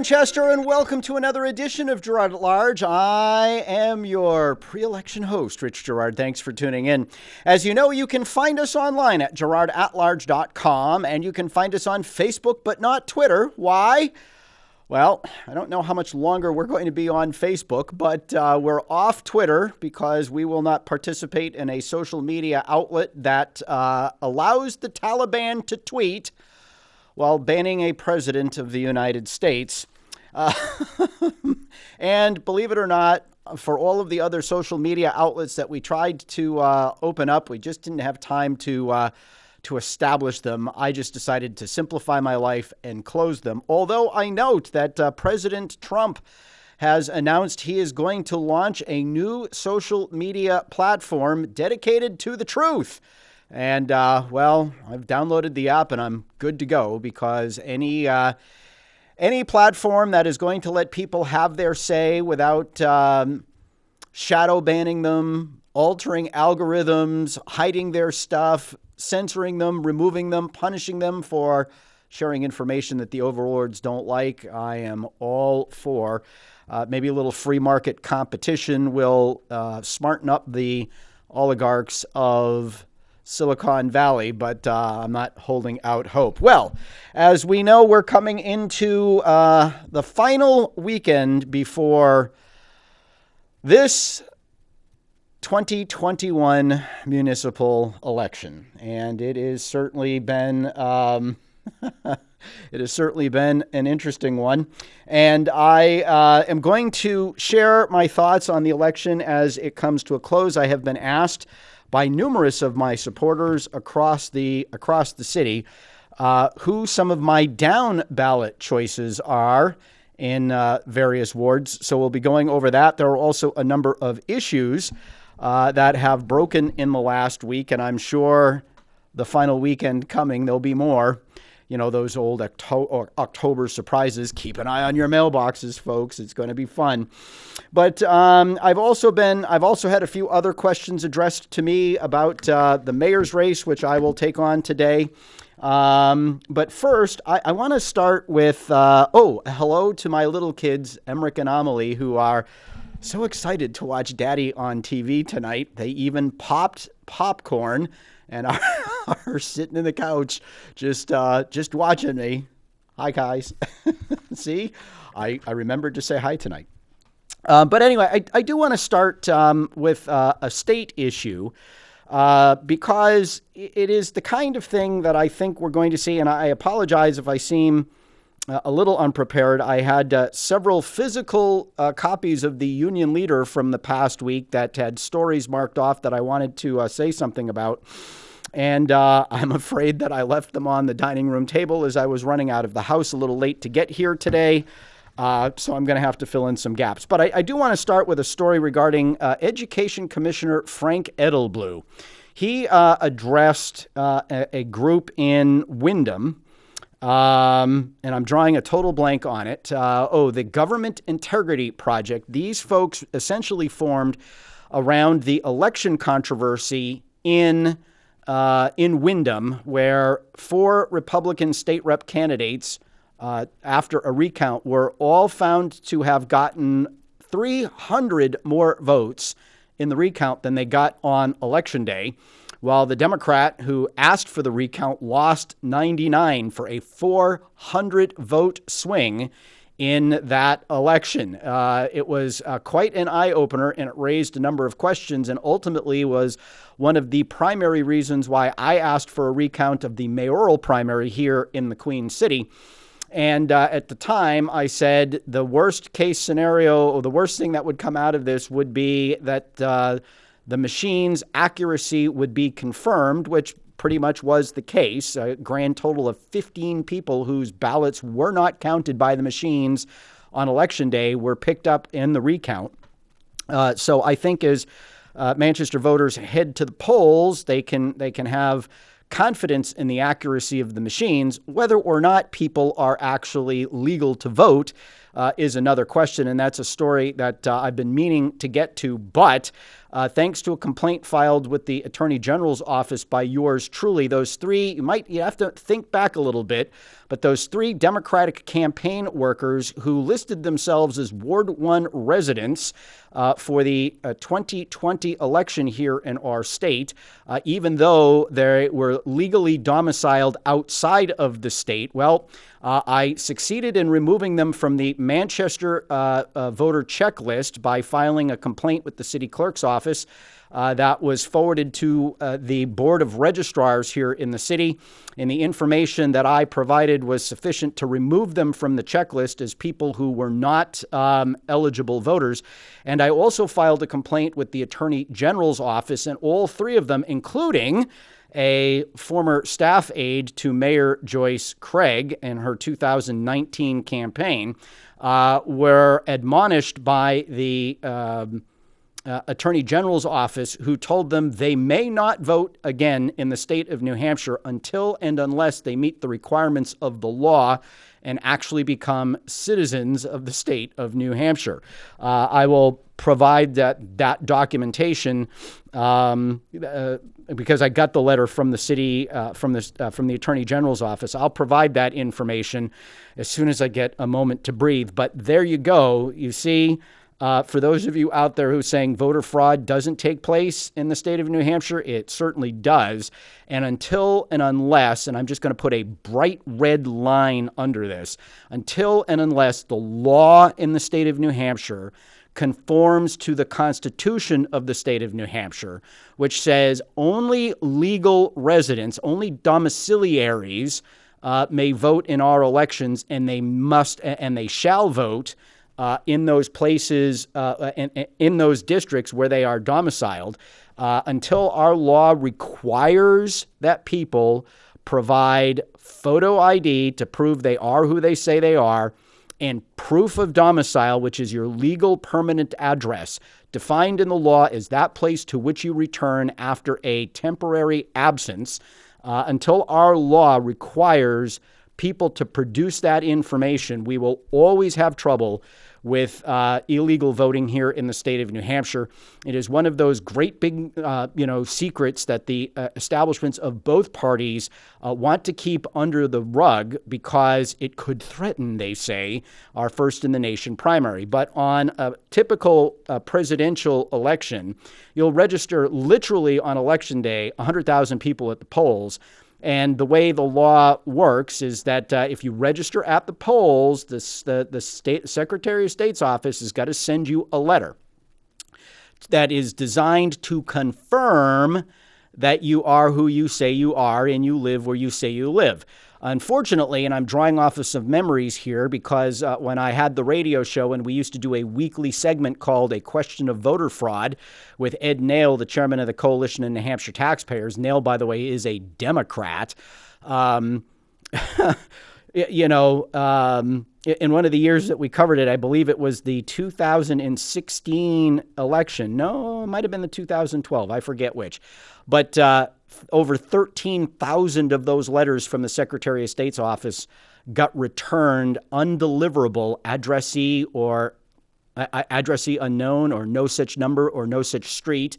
Manchester, and welcome to another edition of Girard At Large. I am your pre-election host, Rich Girard. Thanks for tuning in. As you know, you can find us online at girardatlarge.com, and you can find us on Facebook, but not Twitter. Why? Well, I don't know how much longer we're going to be on Facebook, but we're off Twitter because we will not participate in a social media outlet that allows the Taliban to tweet while banning a president of the United States. And believe it or not, for all of the other social media outlets that we tried to open up, we just didn't have time to establish them. I just decided to simplify my life and close them. Although I note that President Trump has announced he is going to launch a new social media platform dedicated to the truth. And, well, I've downloaded the app and I'm good to go, because any platform that is going to let people have their say without shadow banning them, altering algorithms, hiding their stuff, censoring them, removing them, punishing them for sharing information that the overlords don't like, I am all for. Maybe a little free market competition will smarten up the oligarchs of Silicon Valley, but I'm not holding out hope. Well, as we know, we're coming into the final weekend before this 2021 municipal election, and it has certainly been an interesting one. And I am going to share my thoughts on the election as it comes to a close. I have been asked by numerous of my supporters across the city who some of my down ballot choices are in various wards. So we'll be going over that. There are also a number of issues that have broken in the last week, and I'm sure the final weekend coming, there'll be more. You know, those old October surprises. Keep an eye on your mailboxes, folks. It's going to be fun. But I've also had a few other questions addressed to me about the mayor's race, which I will take on today. But first, I want to start with, hello to my little kids, Emmerich and Amelie, who are so excited to watch Daddy on TV tonight. They even popped popcorn and are sitting in the couch just watching me. Hi, guys. See, I remembered to say hi tonight. But anyway, I do want to start with a state issue because it is the kind of thing that I think we're going to see, and I apologize if I seem a little unprepared. I had several physical copies of the Union Leader from the past week that had stories marked off that I wanted to say something about. And I'm afraid that I left them on the dining room table as I was running out of the house a little late to get here today. So I'm going to have to fill in some gaps. But I do want to start with a story regarding Education Commissioner Frank Edelblue. He addressed a group in Windham, and I'm drawing a total blank on it. The Government Integrity Project. These folks essentially formed around the election controversy in Windham, where 4 Republican state rep candidates, after a recount, were all found to have gotten 300 more votes in the recount than they got on Election Day, while the Democrat who asked for the recount lost 99 for a 400-vote swing in that election. It was quite an eye-opener, and it raised a number of questions, and ultimately was one of the primary reasons why I asked for a recount of the mayoral primary here in the Queen City. And at the time, I said the worst case scenario, or the worst thing that would come out of this would be that the machine's accuracy would be confirmed, which pretty much was the case. A grand total of 15 people whose ballots were not counted by the machines on Election Day were picked up in the recount. So I think as Manchester voters head to the polls, they can have confidence in the accuracy of the machines. Whether or not people are actually legal to vote is another question, and that's a story that I've been meaning to get to. But thanks to a complaint filed with the Attorney General's office by yours truly. Those three, you have to think back a little bit, but those three Democratic campaign workers who listed themselves as Ward 1 residents for the 2020 election here in our state, even though they were legally domiciled outside of the state. Well, I succeeded in removing them from the Manchester voter checklist by filing a complaint with the city clerk's office that was forwarded to the Board of Registrars here in the city. And the information that I provided was sufficient to remove them from the checklist as people who were not eligible voters. And I also filed a complaint with the Attorney General's office, and all three of them, including a former staff aide to Mayor Joyce Craig in her 2019 campaign, were admonished by the Attorney General's office, who told them they may not vote again in the state of New Hampshire until and unless they meet the requirements of the law and actually become citizens of the state of New Hampshire. I will provide that documentation because I got the letter from the city, from the Attorney General's office. I'll provide that information as soon as I get a moment to breathe. But there you go. You see, for those of you out there who are saying voter fraud doesn't take place in the state of New Hampshire, it certainly does. And until and unless, and I'm just going to put a bright red line under this, until and unless the law in the state of New Hampshire conforms to the Constitution of the state of New Hampshire, which says only legal residents, only domiciliaries may vote in our elections, and they shall vote in those places, in those districts where they are domiciled, until our law requires that people provide photo ID to prove they are who they say they are, and proof of domicile, which is your legal permanent address, defined in the law as that place to which you return after a temporary absence, until our law requires people to produce that information, we will always have trouble with illegal voting here in the state of New Hampshire. It is one of those great big, secrets that the establishments of both parties want to keep under the rug because it could threaten, they say, our first in the nation primary. But on a typical presidential election, you'll register literally on election day 100,000 people at the polls. And the way the law works is that if you register at the polls, the state Secretary of State's office has got to send you a letter that is designed to confirm that you are who you say you are and you live where you say you live. Unfortunately, and I'm drawing off of some memories here because when I had the radio show and we used to do a weekly segment called A Question of Voter Fraud with Ed Nail, the chairman of the Coalition of New Hampshire Taxpayers. Nail, by the way, is a Democrat. In one of the years that we covered it, I believe it was the 2016 election. No, it might have been the 2012. I forget which. But over 13,000 of those letters from the Secretary of State's office got returned undeliverable, addressee unknown, or no such number or no such street.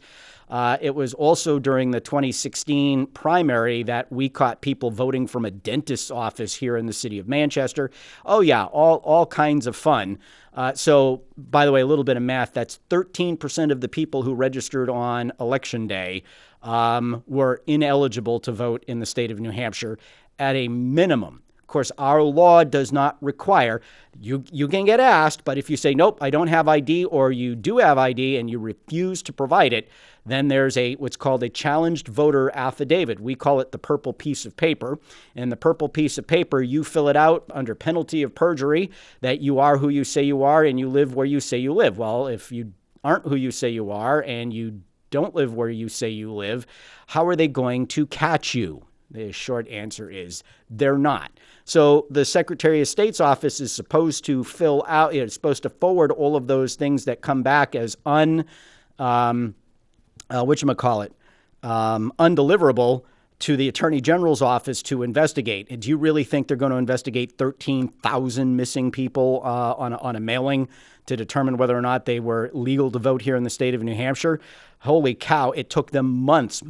It was also during the 2016 primary that we caught people voting from a dentist's office here in the city of Manchester. Oh, yeah, all kinds of fun. So, by the way, a little bit of math, that's 13% of the people who registered on Election Day were ineligible to vote in the state of New Hampshire at a minimum. Of course, our law does not require, you can get asked, but if you say, nope, I don't have ID, or you do have ID and you refuse to provide it, then there's what's called a challenged voter affidavit. We call it the purple piece of paper. And the purple piece of paper, you fill it out under penalty of perjury that you are who you say you are and you live where you say you live. Well, if you aren't who you say you are and you don't live where you say you live, how are they going to catch you? The short answer is they're not. So the Secretary of State's office is supposed to fill out, it's supposed to forward all of those things that come back as undeliverable to the Attorney General's office to investigate. And do you really think they're going to investigate 13,000 missing people on a mailing to determine whether or not they were legal to vote here in the state of New Hampshire? holy cow, it took them months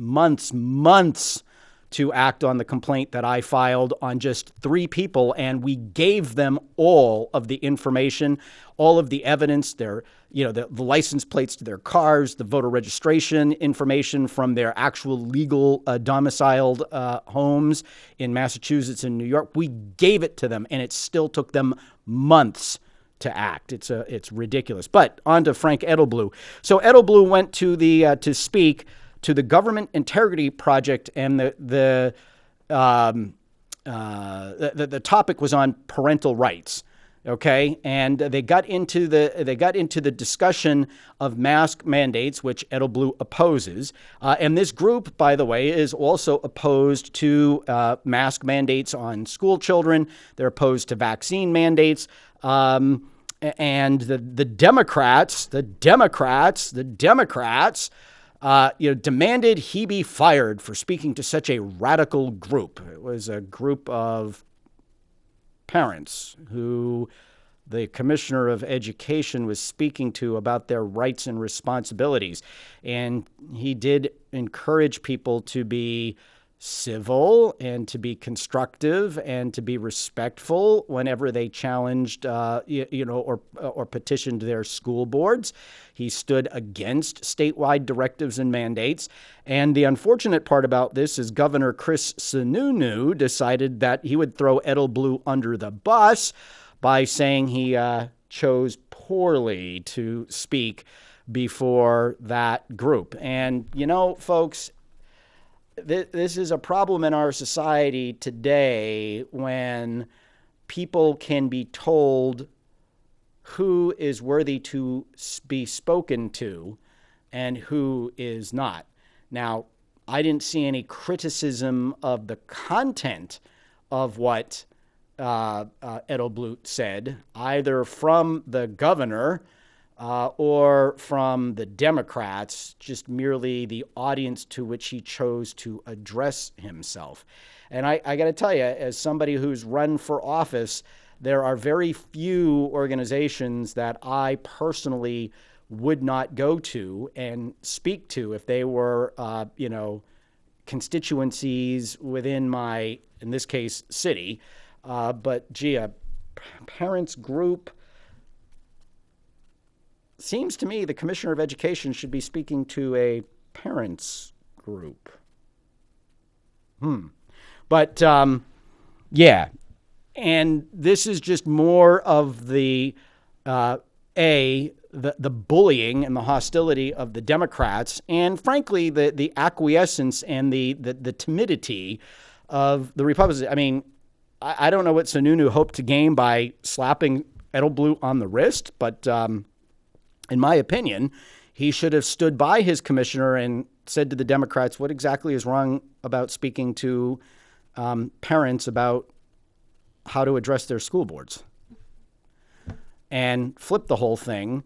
to act on the complaint that I filed on just 3 people, and we gave them all of the information, all of the evidence, their, the license plates to their cars, the voter registration information from their actual legal domiciled homes in Massachusetts and New York. We gave it to them, and it still took them months to act. It's ridiculous. But on to Frank Edelblue. So Edelblue went to speak to the Government Integrity Project, and the topic was on parental rights. Okay, and they got into the discussion of mask mandates, which Edelblue opposes. And this group, by the way, is also opposed to mask mandates on school children. They're opposed to vaccine mandates. And the Democrats demanded he be fired for speaking to such a radical group. It was a group of parents who the Commissioner of Education was speaking to about their rights and responsibilities. And he did encourage people to be civil and to be constructive and to be respectful whenever they challenged, or petitioned their school boards. He stood against statewide directives and mandates. And the unfortunate part about this is Governor Chris Sununu decided that he would throw Edelblue under the bus by saying he chose poorly to speak before that group. And, folks, this is a problem in our society today when people can be told who is worthy to be spoken to and who is not. Now, I didn't see any criticism of the content of what Edelblue said, either from the governor or from the Democrats, just merely the audience to which he chose to address himself. And I got to tell you, as somebody who's run for office, there are very few organizations that I personally would not go to and speak to if they were, constituencies within my, in this case, city. But gee, a parents group, seems to me the Commissioner of Education should be speaking to a parents group. But yeah, and this is just more of the bullying and the hostility of the Democrats, and frankly, the acquiescence and the timidity of the Republicans. I mean, I don't know what Sununu hoped to gain by slapping Edelblue on the wrist, but in my opinion, he should have stood by his commissioner and said to the Democrats what exactly is wrong about speaking to parents about how to address their school boards, and flip the whole thing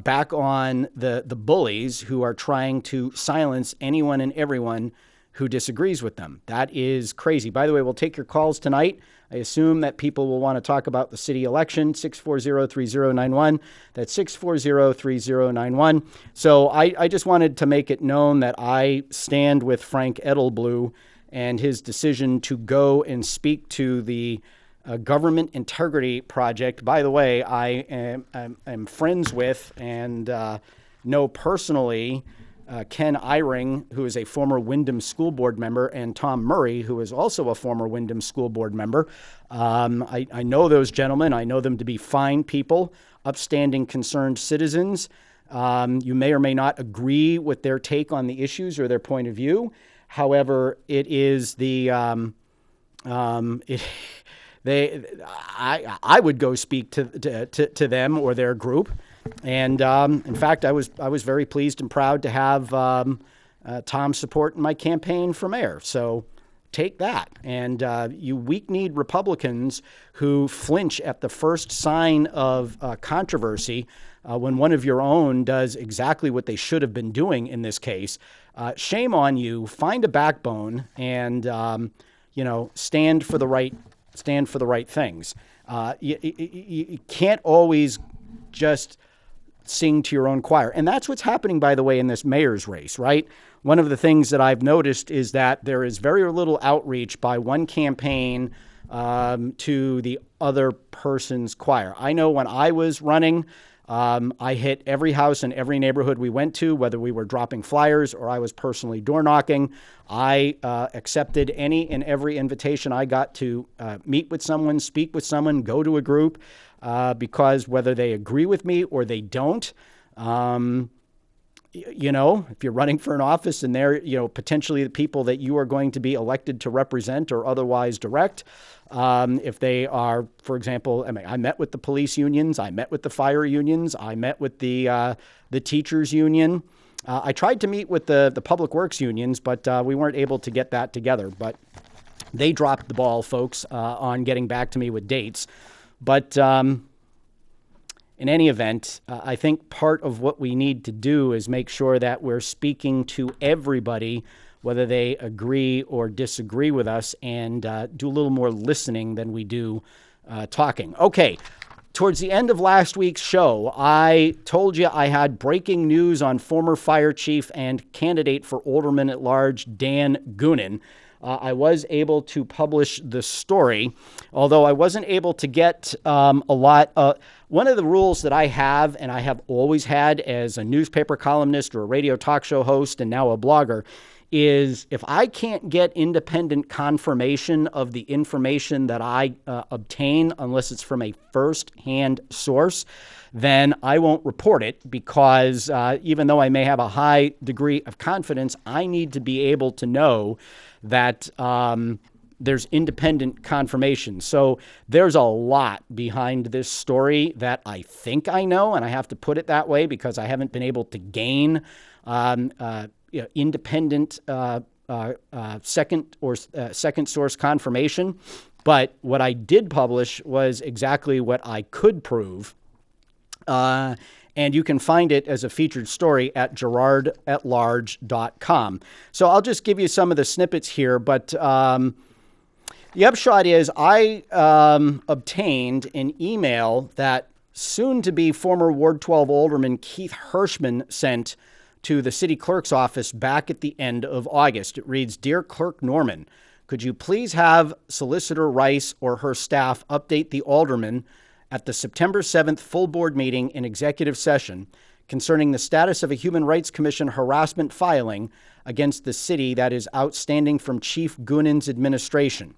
back on the bullies who are trying to silence anyone and everyone who disagrees with them. That is crazy. By the way, we'll take your calls tonight. I assume that people will want to talk about the city election, 640-3091. That's 640-3091. So I just wanted to make it known that I stand with Frank Edelblue and his decision to go and speak to the Government Integrity Project. By the way, I am friends with and know personally Ken Eyring, who is a former Windham School Board member, and Tom Murray, who is also a former Windham School Board member. I know those gentlemen. I know them to be fine people, upstanding, concerned citizens. You may or may not agree with their take on the issues or their point of view. However, it is I would go speak to them or their group. And in fact, I was very pleased and proud to have Tom's support in my campaign for mayor. So take that. And you weak-kneed Republicans who flinch at the first sign of controversy when one of your own does exactly what they should have been doing in this case, shame on you. Find a backbone and stand for the right things. You can't always just sing to your own choir. And that's what's happening, by the way, in this mayor's race, right? One of the things that I've noticed is that there is very little outreach by one campaign to the other person's choir. I know when I was running, I hit every house in every neighborhood we went to, whether we were dropping flyers or I was personally door knocking. I accepted any and every invitation I got to meet with someone, speak with someone, go to a group, because whether they agree with me or they don't, you know, if you're running for an office and they're, you know, potentially the people that you are going to be elected to represent or otherwise direct, if they are, for example, I met with the police unions, I met with the fire unions, I met with the teachers union. I tried to meet with the public works unions, but we weren't able to get that together. But they dropped the ball, folks, on getting back to me with dates. But in any event, I think part of what we need to do is make sure that we're speaking to everybody, whether they agree or disagree with us, and do a little more listening than we do talking. Okay, towards the end of last week's show, I told you I had breaking news on former fire chief and candidate for Alderman at Large, Dan Goonan. I was able to publish the story, although I wasn't able to get a lot. One of the rules that I have, and I have always had as a newspaper columnist or a radio talk show host and now a blogger, is if I can't get independent confirmation of the information that I obtain, unless it's from a first-hand source, then I won't report it, because even though I may have a high degree of confidence, I need to be able to know that there's independent confirmation. So there's a lot behind this story that I think I know, and I have to put it that way because I haven't been able to gain independent second source confirmation. But what I did publish was exactly what I could prove. And you can find it as a featured story at girardatlarge.com. So I'll just give you some of the snippets here, but the upshot is I obtained an email that soon-to-be former Ward 12 Alderman Keith Hirschman sent to the city clerk's office back at the end of August. It reads, "Dear Clerk Norman, could you please have Solicitor Rice or her staff update the alderman at the September 7th full board meeting in executive session concerning the status of a Human Rights Commission harassment filing against the city that is outstanding from Chief Goonan's administration."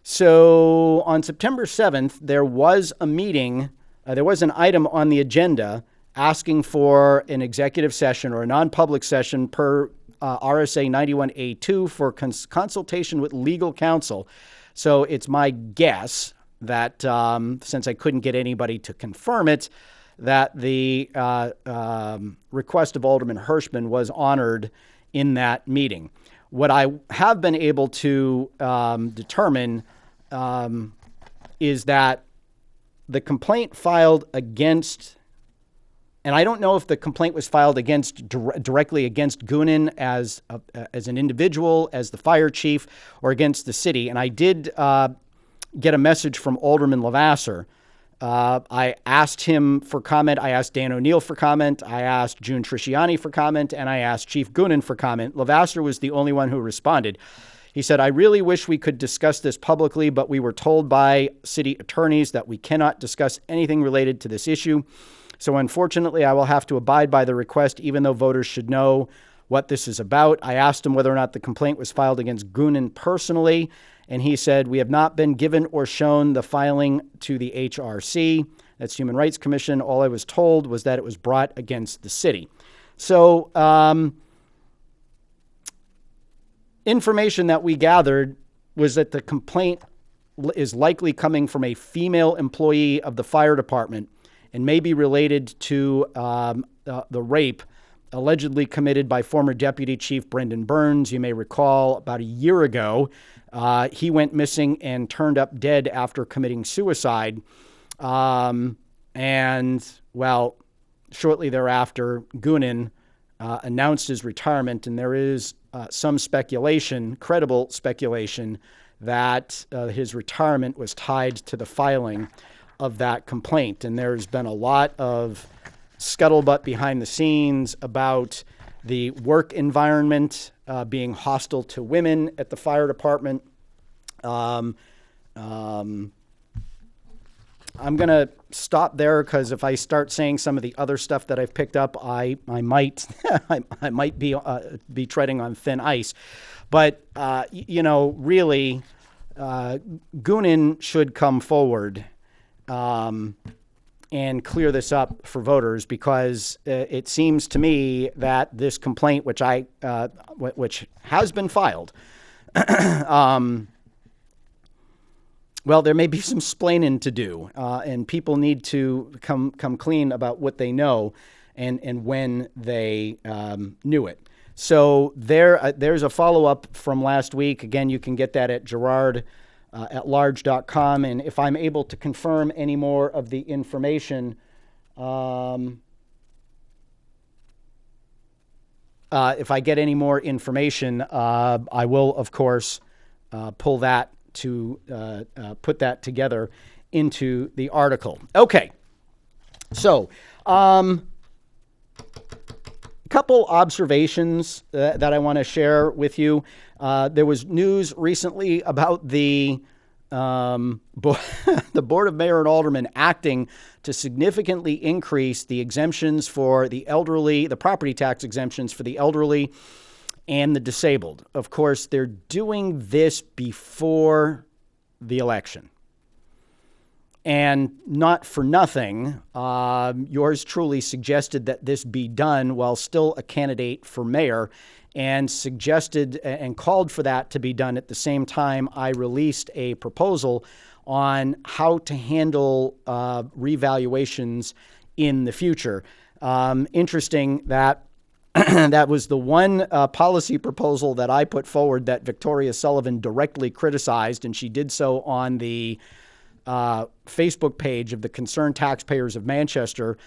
So on September 7th, there was a meeting, there was an item on the agenda asking for an executive session or a non-public session per RSA 91A2 for consultation with legal counsel. So it's my guess that since I couldn't get anybody to confirm it, that the request of Alderman Hirschman was honored in that meeting. What I have been able to determine is that the complaint filed against, and I don't know if the complaint was filed against directly against Goonan as an individual, as the fire chief, or against the city. And I did get a message from Alderman Levasseur. I asked him for comment. I asked Dan O'Neill for comment. I asked June Trisciani for comment, and I asked Chief Goonan for comment. Levasseur was the only one who responded. He said, "I really wish we could discuss this publicly, but we were told by city attorneys that we cannot discuss anything related to this issue. So unfortunately, I will have to abide by the request, even though voters should know what this is about." I asked him whether or not the complaint was filed against Goonan personally, and he said, "We have not been given or shown the filing to the HRC, that's Human Rights Commission. All I was told was that it was brought against the city." So information that we gathered was that the complaint is likely coming from a female employee of the fire department and may be related to the rape allegedly committed by former Deputy Chief Brendan Burns. You may recall about a year ago, he went missing and turned up dead after committing suicide. And, well, shortly thereafter, Goonan announced his retirement, and there is some speculation, credible speculation, that his retirement was tied to the filing of that complaint. And there's been a lot of scuttlebutt behind the scenes about the work environment being hostile to women at the fire department. I'm going to stop there because if I start saying some of the other stuff that I've picked up, I might I might be treading on thin ice. But really, Goonan should come forward and clear this up for voters, because it seems to me that this complaint, which has been filed, well, there may be some splaining to do, and people need to come clean about what they know and when they knew it. So there's a follow-up from last week. Again, you can get that at girardatlarge.com. And if I'm able to confirm any more of the information, if I get any more information, I will, of course, pull that to put that together into the article. Okay, so a couple observations that I want to share with you. There was news recently about the Board of Mayor and Aldermen acting to significantly increase the exemptions for the elderly, the property tax exemptions for the elderly and the disabled. Of course, they're doing this before the election. And not for nothing, yours truly suggested that this be done while still a candidate for mayor, and suggested and called for that to be done at the same time I released a proposal on how to handle revaluations in the future. Interesting that that was the one policy proposal that I put forward that Victoria Sullivan directly criticized, and she did so on the Facebook page of the Concerned Taxpayers of Manchester,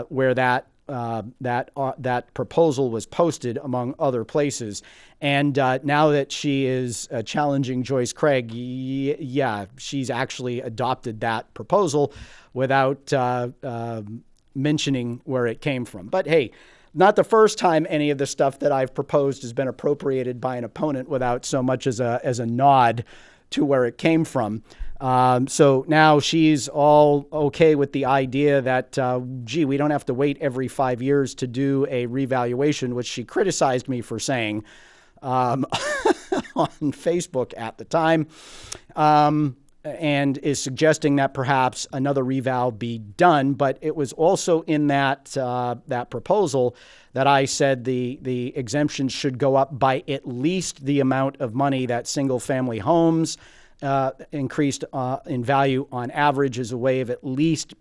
where that proposal was posted, among other places. And now that she is challenging Joyce Craig, she's actually adopted that proposal without mentioning where it came from. But hey, not the first time any of the stuff that I've proposed has been appropriated by an opponent without so much as a nod to where it came from. So now she's all okay with the idea that, we don't have to wait every 5 years to do a revaluation, which she criticized me for saying on Facebook at the time, and is suggesting that perhaps another reval be done. But it was also in that proposal that I said the exemptions should go up by at least the amount of money that single-family homes increased in value on average, as a way of at least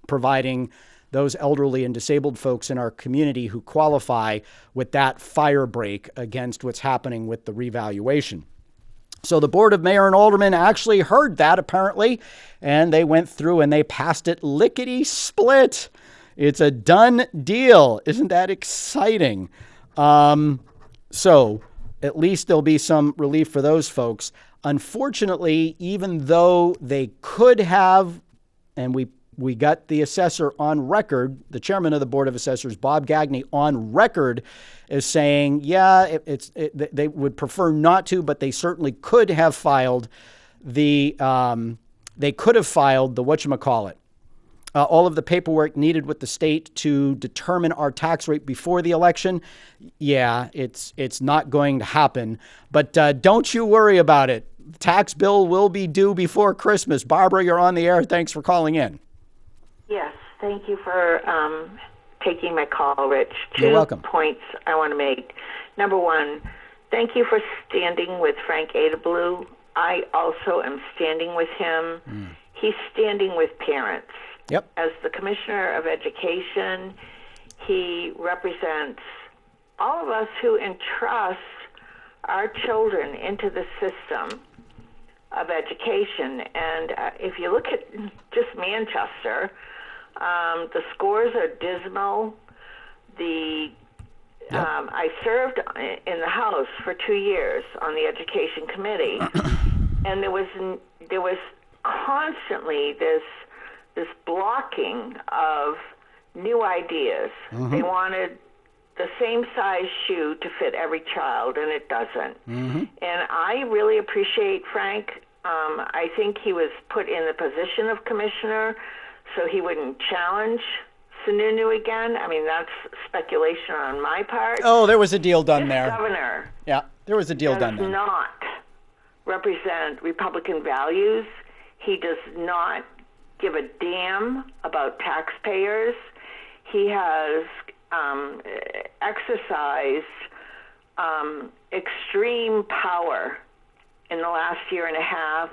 providing those elderly and disabled folks in our community who qualify with that fire break against what's happening with the revaluation. So the Board of Mayor and Aldermen actually heard that, apparently, and they went through and they passed it lickety-split. It's a done deal. Isn't that exciting? So at least there'll be some relief for those folks. Unfortunately, even though they could have, and we got the assessor on record, the chairman of the Board of Assessors, Bob Gagney, on record as saying, they would prefer not to, but they certainly could have filed the whatchamacallit. All of the paperwork needed with the state to determine our tax rate before the election. Yeah, it's not going to happen. But don't you worry about it. The tax bill will be due before Christmas. Barbara, you're on the air. Thanks for calling in. Yes, thank you for taking my call, Rich. You're welcome. 2 points I want to make. Number one, thank you for standing with Frank Adeblue. I also am standing with him. He's standing with parents. Yep. As the Commissioner of Education, he represents all of us who entrust our children into the system of education. And if you look at just Manchester, the scores are dismal. I served in the House for 2 years on the Education Committee, and there was constantly this blocking of new ideas. They wanted the same size shoe to fit every child, and it doesn't. And I really appreciate Frank. I think he was put in the position of commissioner so he wouldn't challenge Sununu again. I mean, that's speculation on my part. Oh, there was a deal done This there. governor Yeah, there was a deal done does there. not represent Republican values. He does not give a damn about taxpayers. He has exercised extreme power in the last year and a half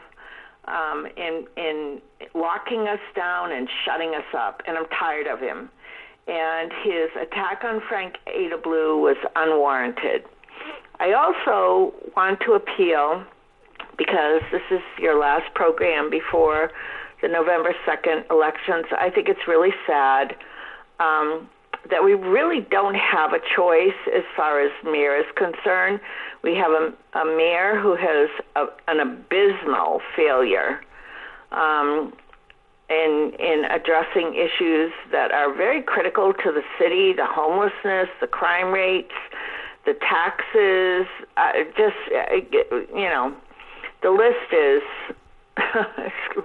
in locking us down and shutting us up, and I'm tired of him. And his attack on Frank Adeblue was unwarranted. I also want to appeal, because this is your last program before the November 2nd elections. I think it's really sad that we really don't have a choice as far as mayor is concerned. We have a mayor who has an abysmal failure in addressing issues that are very critical to the city: the homelessness, the crime rates, the taxes. The list is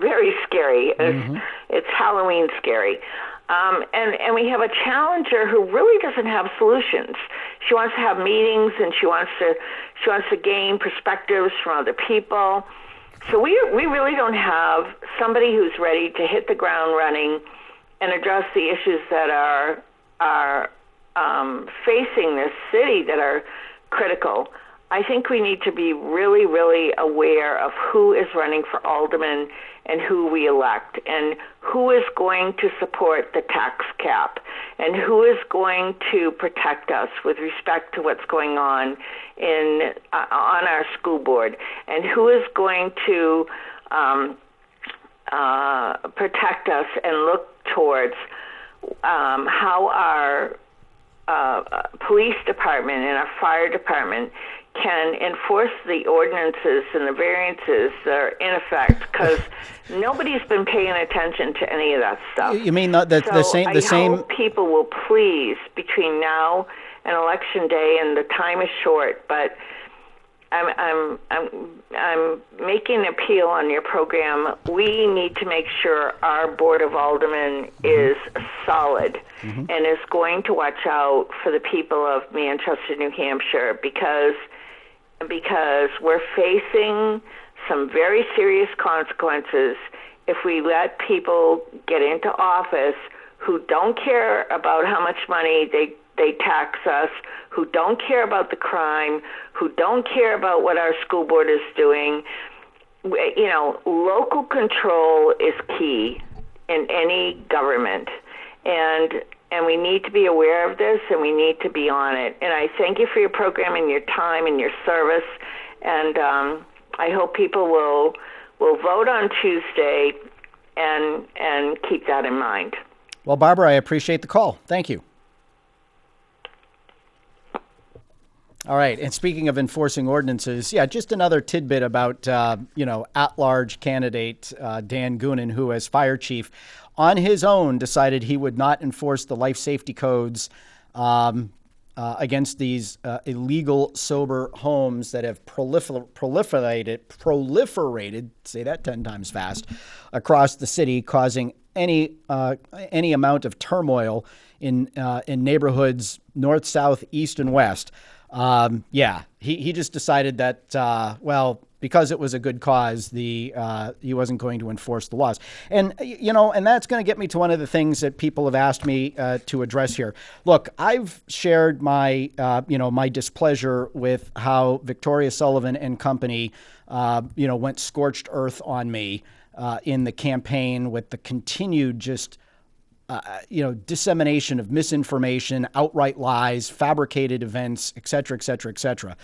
very scary. It's Halloween scary. And we have a challenger who really doesn't have solutions. She wants to have meetings, and she wants to gain perspectives from other people. So we really don't have somebody who's ready to hit the ground running and address the issues that are facing this city that are critical. I think we need to be really, really aware of who is running for alderman and who we elect, and who is going to support the tax cap, and who is going to protect us with respect to what's going on on our school board, and who is going to protect us and look towards how our police department and our fire department can enforce the ordinances and the variances that are in effect, because nobody's been paying attention to any of that stuff. You mean the same? I hope people will please, between now and election day, and the time is short, but I'm making an appeal on your program. We need to make sure our Board of Aldermen is solid and is going to watch out for the people of Manchester, New Hampshire, because we're facing some very serious consequences if we let people get into office who don't care about how much money they tax us, who don't care about the crime, who don't care about what our school board is doing. You know, local control is key in any government, and we need to be aware of this, and we need to be on it. And I thank you for your program and your time and your service, and I hope people will vote on Tuesday and keep that in mind. Well, Barbara, I appreciate the call. Thank you. All right. And speaking of enforcing ordinances, yeah, just another tidbit about, at-large candidate Dan Goonan, who as fire chief on his own decided he would not enforce the life safety codes against these illegal sober homes that have proliferated, say that 10 times fast, across the city, causing any amount of turmoil in neighborhoods north, south, east, and west. He just decided that, because it was a good cause, he wasn't going to enforce the laws. And, and that's going to get me to one of the things that people have asked me to address here. Look, I've shared my displeasure with how Victoria Sullivan and company, went scorched earth on me in the campaign with the continued dissemination of misinformation, outright lies, fabricated events, et cetera, et cetera, et cetera.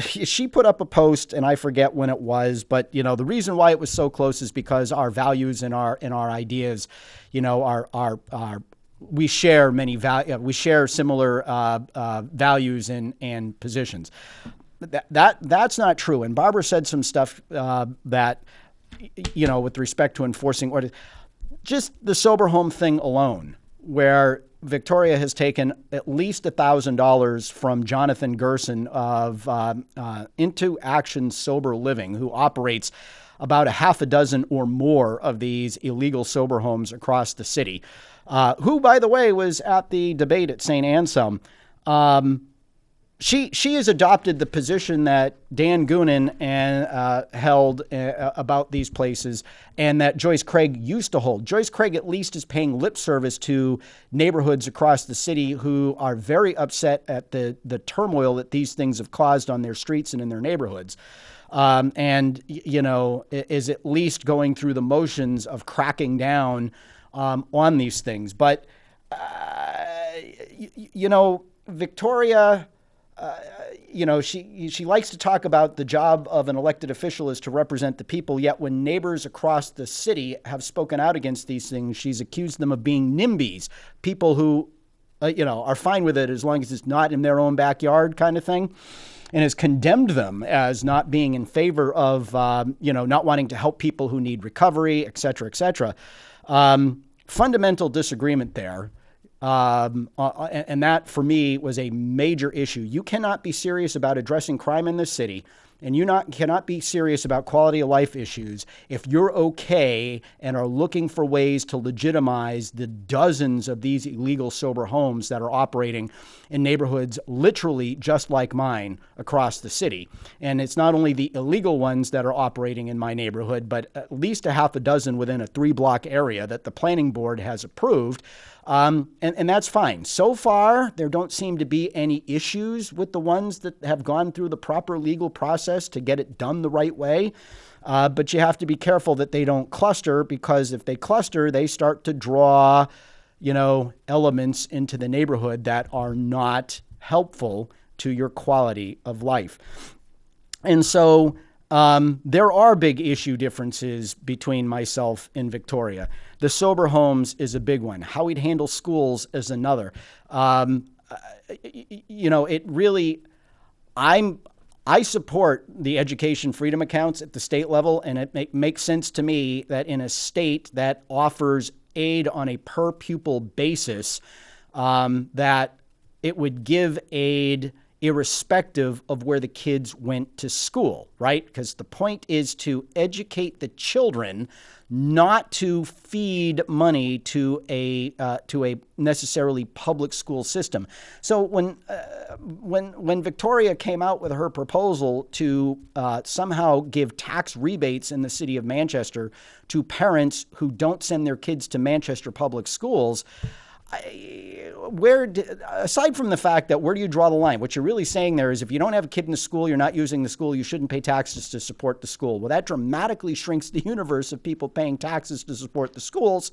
She put up a post, and I forget when it was, but the reason why it was so close is because our values and our ideas, we share we share similar values and positions. That's not true. And Barbara said some stuff that with respect to enforcing orders. just the sober home thing alone, where Victoria has taken at least $1,000 from Jonathan Gerson of Into Action Sober Living, who operates about a half a dozen or more of these illegal sober homes across the city, who, by the way, was at the debate at St. Anselm. She has adopted the position that Dan Goonan held about these places, and that Joyce Craig used to hold. Joyce Craig at least is paying lip service to neighborhoods across the city who are very upset at the turmoil that these things have caused on their streets and in their neighborhoods. And, is at least going through the motions of cracking down on these things. But, Victoria... she likes to talk about the job of an elected official is to represent the people, yet when neighbors across the city have spoken out against these things, she's accused them of being NIMBYs, people who, are fine with it as long as it's not in their own backyard kind of thing, and has condemned them as not being in favor of, not wanting to help people who need recovery, et cetera, et cetera. Fundamental disagreement there. And that, for me, was a major issue. You cannot be serious about addressing crime in this city, and you cannot be serious about quality of life issues if you're okay and are looking for ways to legitimize the dozens of these illegal sober homes that are operating in neighborhoods literally just like mine across the city. And it's not only the illegal ones that are operating in my neighborhood, but at least a half a dozen within a 3-block area that the planning board has approved. And that's fine. So far, there don't seem to be any issues with the ones that have gone through the proper legal process to get it done the right way. But you have to be careful that they don't cluster, because if they cluster, they start to draw, elements into the neighborhood that are not helpful to your quality of life. And so there are big issue differences between myself and Victoria. The sober homes is a big one. How we'd handle schools is another. It really, I support the education freedom accounts at the state level, and it makes sense to me that in a state that offers aid on a per pupil basis, that it would give aid irrespective of where the kids went to school, right? Because the point is to educate the children, not to feed money to a necessarily public school system. So when Victoria came out with her proposal to somehow give tax rebates in the city of Manchester to parents who don't send their kids to Manchester public schools, aside from the fact that where do you draw the line? What you're really saying there is if you don't have a kid in the school, you're not using the school, you shouldn't pay taxes to support the school. Well, that dramatically shrinks the universe of people paying taxes to support the schools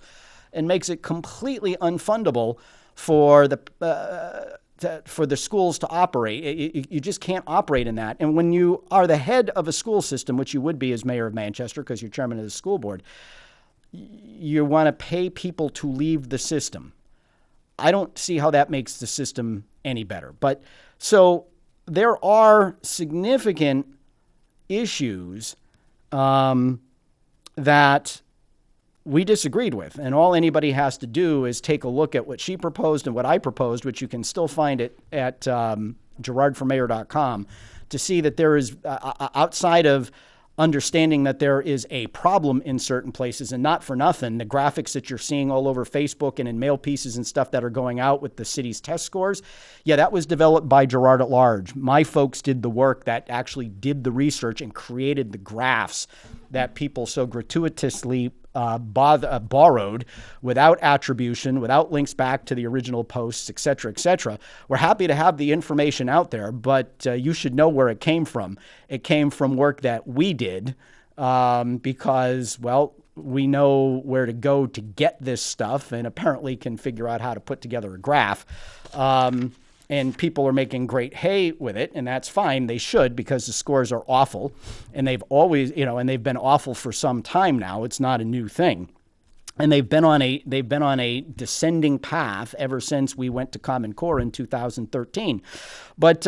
and makes it completely unfundable for the schools to operate. You just can't operate in that. And when you are the head of a school system, which you would be as mayor of Manchester because you're chairman of the school board, you want to pay people to leave the system. I don't see how that makes the system any better. But so there are significant issues that we disagreed with. And all anybody has to do is take a look at what she proposed and what I proposed, which you can still find at girardformayor.com, to see that there is, outside of understanding that there is a problem in certain places, and not for nothing, the graphics that you're seeing all over Facebook and in mail pieces and stuff that are going out with the city's test scores, that was developed by Girard At Large. My folks did the work that actually did the research and created the graphs that people so gratuitously borrowed without attribution, without links back to the original posts, et cetera, et cetera. We're happy to have the information out there, but you should know where it came from. It came from work that we did because, well, we know where to go to get this stuff and apparently can figure out how to put together a graph. And people are making great hay with it, and that's fine. They should, because the scores are awful, and they've always, and they've been awful for some time now. It's not a new thing, and they've been on a descending path ever since we went to Common Core in 2013. But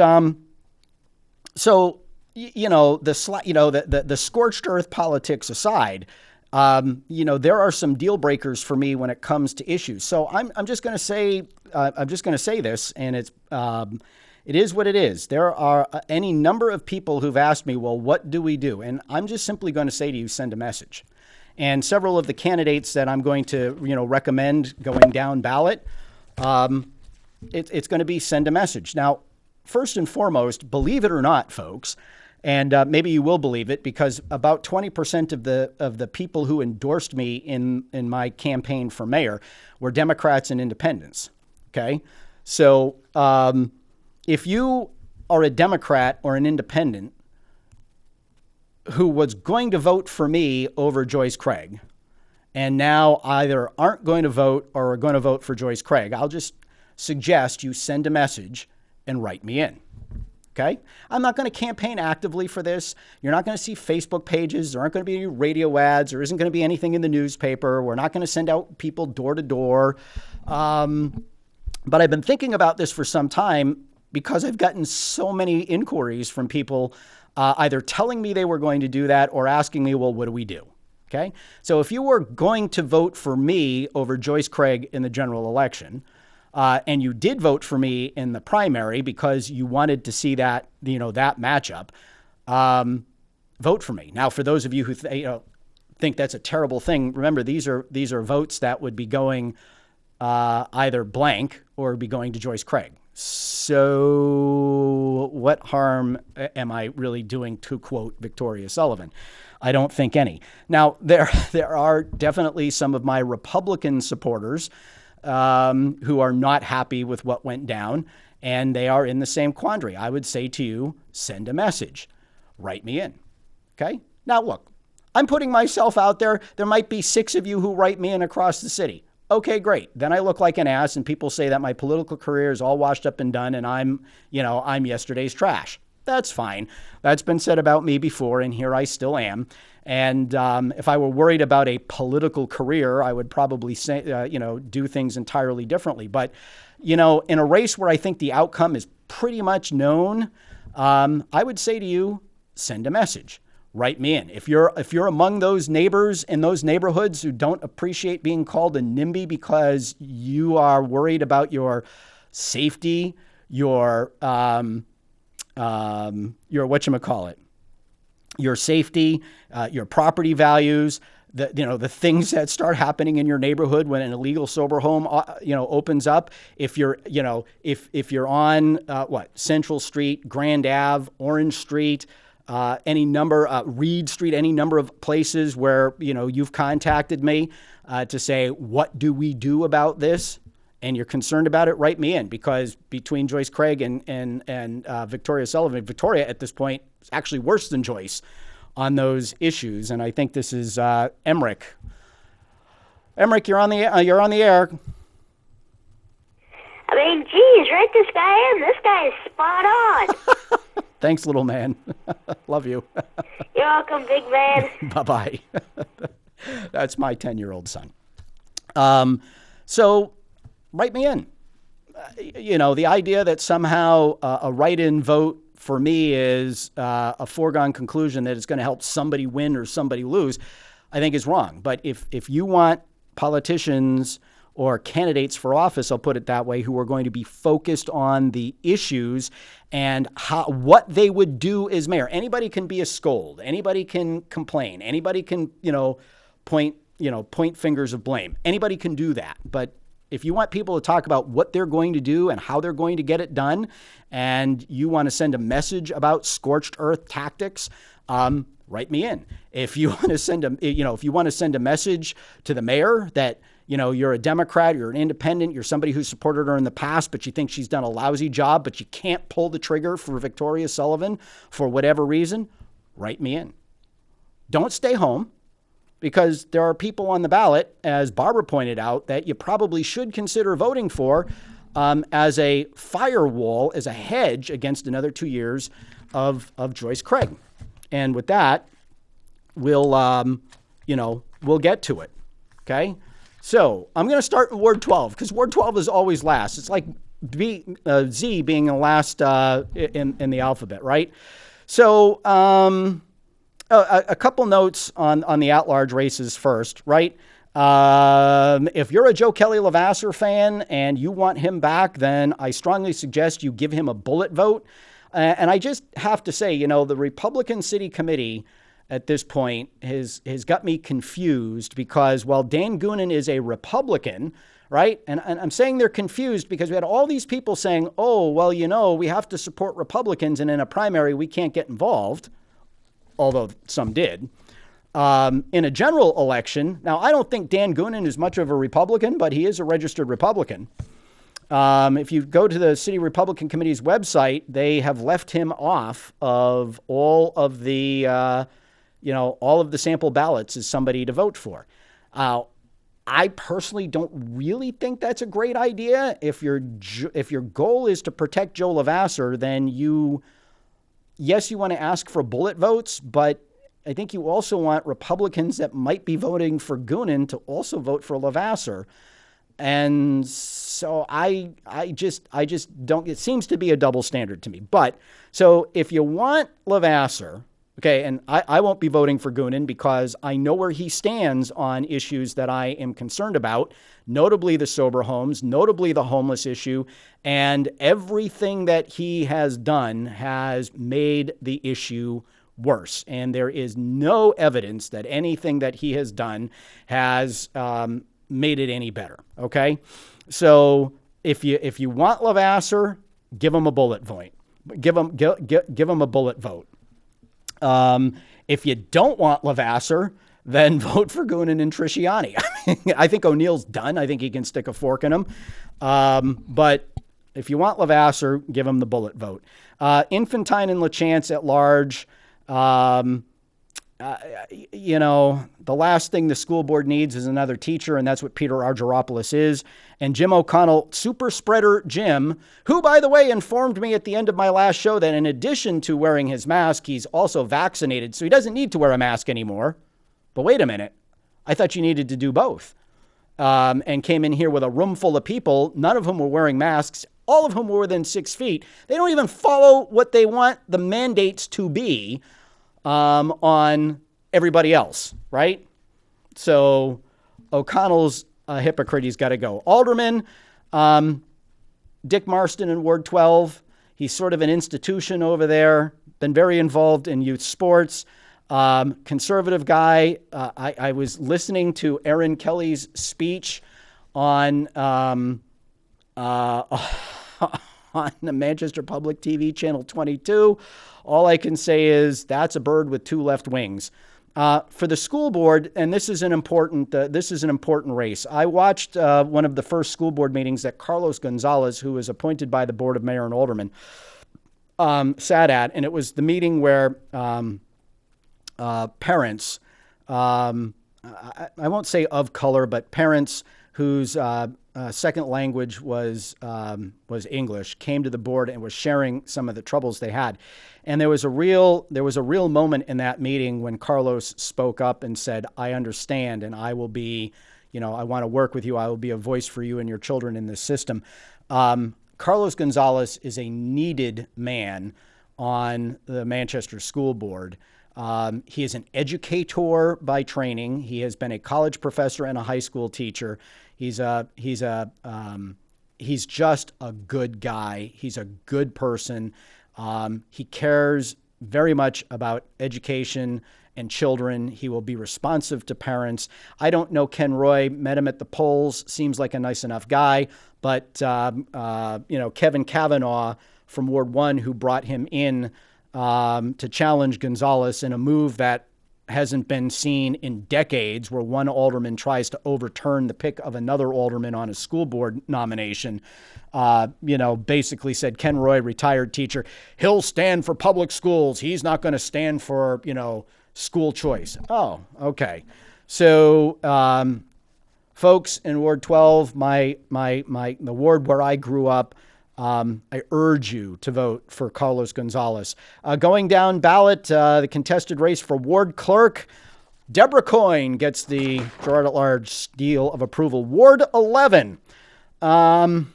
so the Scorched Earth politics aside, There are some deal breakers for me when it comes to issues. So I'm just going to say this, and it is what it is. There are any number of people who've asked me, well, what do we do? And I'm just simply going to say to you, send a message. And several of the candidates that I'm going to, recommend going down ballot, it's going to be send a message. Now, first and foremost, believe it or not, folks, and maybe you will believe it, because about 20% of the people who endorsed me in my campaign for mayor were Democrats and independents. Okay, so if you are a Democrat or an independent who was going to vote for me over Joyce Craig, and now either aren't going to vote or are going to vote for Joyce Craig, I'll just suggest you send a message and write me in. Okay? I'm not going to campaign actively for this. You're not going to see Facebook pages. There aren't going to be any radio ads. There isn't going to be anything in the newspaper. We're not going to send out people door to door. But I've been thinking about this for some time because I've gotten so many inquiries from people either telling me they were going to do that or asking me, well, what do we do? Okay? So if you were going to vote for me over Joyce Craig in the general election, and you did vote for me in the primary because you wanted to see that, that matchup, vote for me. Now, for those of you who think that's a terrible thing, remember, these are votes that would be going either blank or be going to Joyce Craig. So what harm am I really doing, to quote Victoria Sullivan? I don't think any. Now, there are definitely some of my Republican supporters who are not happy with what went down, and they are in the same quandary. I would say to you, send a message, write me in. Okay? Now, look, I'm putting myself out there. There might be 6 of you who write me in across the city. Okay, great. Then I look like an ass, and people say that my political career is all washed up and done, and I'm yesterday's trash. That's fine. That's been said about me before, and here I still am. And if I were worried about a political career, I would probably say, do things entirely differently. But, in a race where I think the outcome is pretty much known, I would say to you, send a message. Write me in. If you're among those neighbors in those neighborhoods who don't appreciate being called a NIMBY because you are worried about your safety, your your safety, your property values, the things that start happening in your neighborhood when an illegal sober home, opens up. If you're, if you're on Central Street, Grand Ave, Orange Street, any number, Reed Street, any number of places where, you've contacted me to say, what do we do about this? And you're concerned about it, write me in, because between Joyce Craig and Victoria Sullivan, Victoria at this point is actually worse than Joyce on those issues. And I think this is Emmerich. Emmerich, you're on the air. I mean, geez, write this guy in. This guy is spot on. Thanks, little man. Love you. You're welcome, big man. Bye-bye. That's my 10-year-old son. So write me in. The idea that somehow a write-in vote for me is a foregone conclusion that it's going to help somebody win or somebody lose, I think is wrong. But if you want politicians or candidates for office, I'll put it that way, who are going to be focused on the issues and what they would do as mayor. Anybody can be a scold. Anybody can complain. Anybody can, point fingers of blame. Anybody can do that. But if you want people to talk about what they're going to do and how they're going to get it done, and you want to send a message about scorched earth tactics, write me in. If you want to send a message to the mayor that, you're a Democrat, you're an independent, you're somebody who supported her in the past, but you think she's done a lousy job, but you can't pull the trigger for Victoria Sullivan for whatever reason, write me in. Don't stay home, because there are people on the ballot, as Barbara pointed out, that you probably should consider voting for as a firewall, as a hedge against another 2 years of Joyce Craig. And with that, we'll get to it. Okay. So I'm going to start with Ward 12, because Ward 12 is always last. It's like Z being the last in the alphabet, right? So A couple notes on the at-large races first, right? If you're a Joe Kelly Lavasser fan and you want him back, then I strongly suggest you give him a bullet vote. And I just have to say, the Republican City Committee at this point has got me confused because while Dan Goonan is a Republican, right? And I'm saying they're confused because we had all these people saying, oh, well, we have to support Republicans and in a primary we can't get involved, although some did. In a general election, now I don't think Dan Goonan is much of a Republican, but he is a registered Republican. If you go to the City Republican Committee's website, they have left him off of all of the, all of the sample ballots as somebody to vote for. I personally don't really think that's a great idea. If your goal is to protect Joe Lavasser, then yes, you want to ask for bullet votes, but I think you also want Republicans that might be voting for Goonan to also vote for Lavasser. And so I just don't, it seems to be a double standard to me. But so if you want Lavasser, okay, and I won't be voting for Goonan because I know where he stands on issues that I am concerned about, notably the sober homes, notably the homeless issue, and everything that he has done has made the issue worse. And there is no evidence that anything that he has done has made it any better. Okay, so if you want Lavasser, give him a bullet vote. Give him a bullet vote. If you don't want Lavasser, then vote for Goonan and Trisciani. I think O'Neill's done. I think he can stick a fork in him. But if you want Lavasser, give him the bullet vote. Infantine and LaChance at large. The last thing the school board needs is another teacher, and that's what Peter Argyropoulos is. And Jim O'Connell, super spreader Jim, who, by the way, informed me at the end of my last show that in addition to wearing his mask, he's also vaccinated, so he doesn't need to wear a mask anymore. But wait a minute. I thought you needed to do both. And came in here with a room full of people, none of whom were wearing masks, all of whom were within 6 feet. They don't even follow what they want the mandates to be on everybody else, right? So O'Connell's a hypocrite. He's got to go. Alderman, Dick Marston in Ward 12. He's sort of an institution over there, been very involved in youth sports. Conservative guy. I was listening to Aaron Kelly's speech on on the Manchester Public TV, Channel 22. All I can say is that's a bird with two left wings. For the school board, and this is an important race. I watched one of the first school board meetings that Carlos Gonzalez, who was appointed by the Board of Mayor and Aldermen, sat at, and it was the meeting where parents, I won't say of color, but parents whose second language was English, came to the board and was sharing some of the troubles they had. And there was a real moment in that meeting when Carlos spoke up and said, I understand, and I will be, I want to work with you. I will be a voice for you and your children in this system. Carlos Gonzalez is a needed man on the Manchester School Board. He is an educator by training. He has been a college professor and a high school teacher. He's just a good guy. He's a good person. He cares very much about education and children. He will be responsive to parents. I don't know Ken Roy, met him at the polls, seems like a nice enough guy, but Kevin Kavanaugh from Ward 1, who brought him in to challenge Gonzalez in a move that hasn't been seen in decades, where one alderman tries to overturn the pick of another alderman on a school board nomination, basically said Ken Roy, retired teacher, he'll stand for public schools. He's not going to stand for, school choice. Oh, okay. So, folks in Ward 12, the ward where I grew up, I urge you to vote for Carlos Gonzalez. Going down ballot, the contested race for ward clerk, Deborah Coyne gets the Girard At Large seal of approval. Ward 11. I'm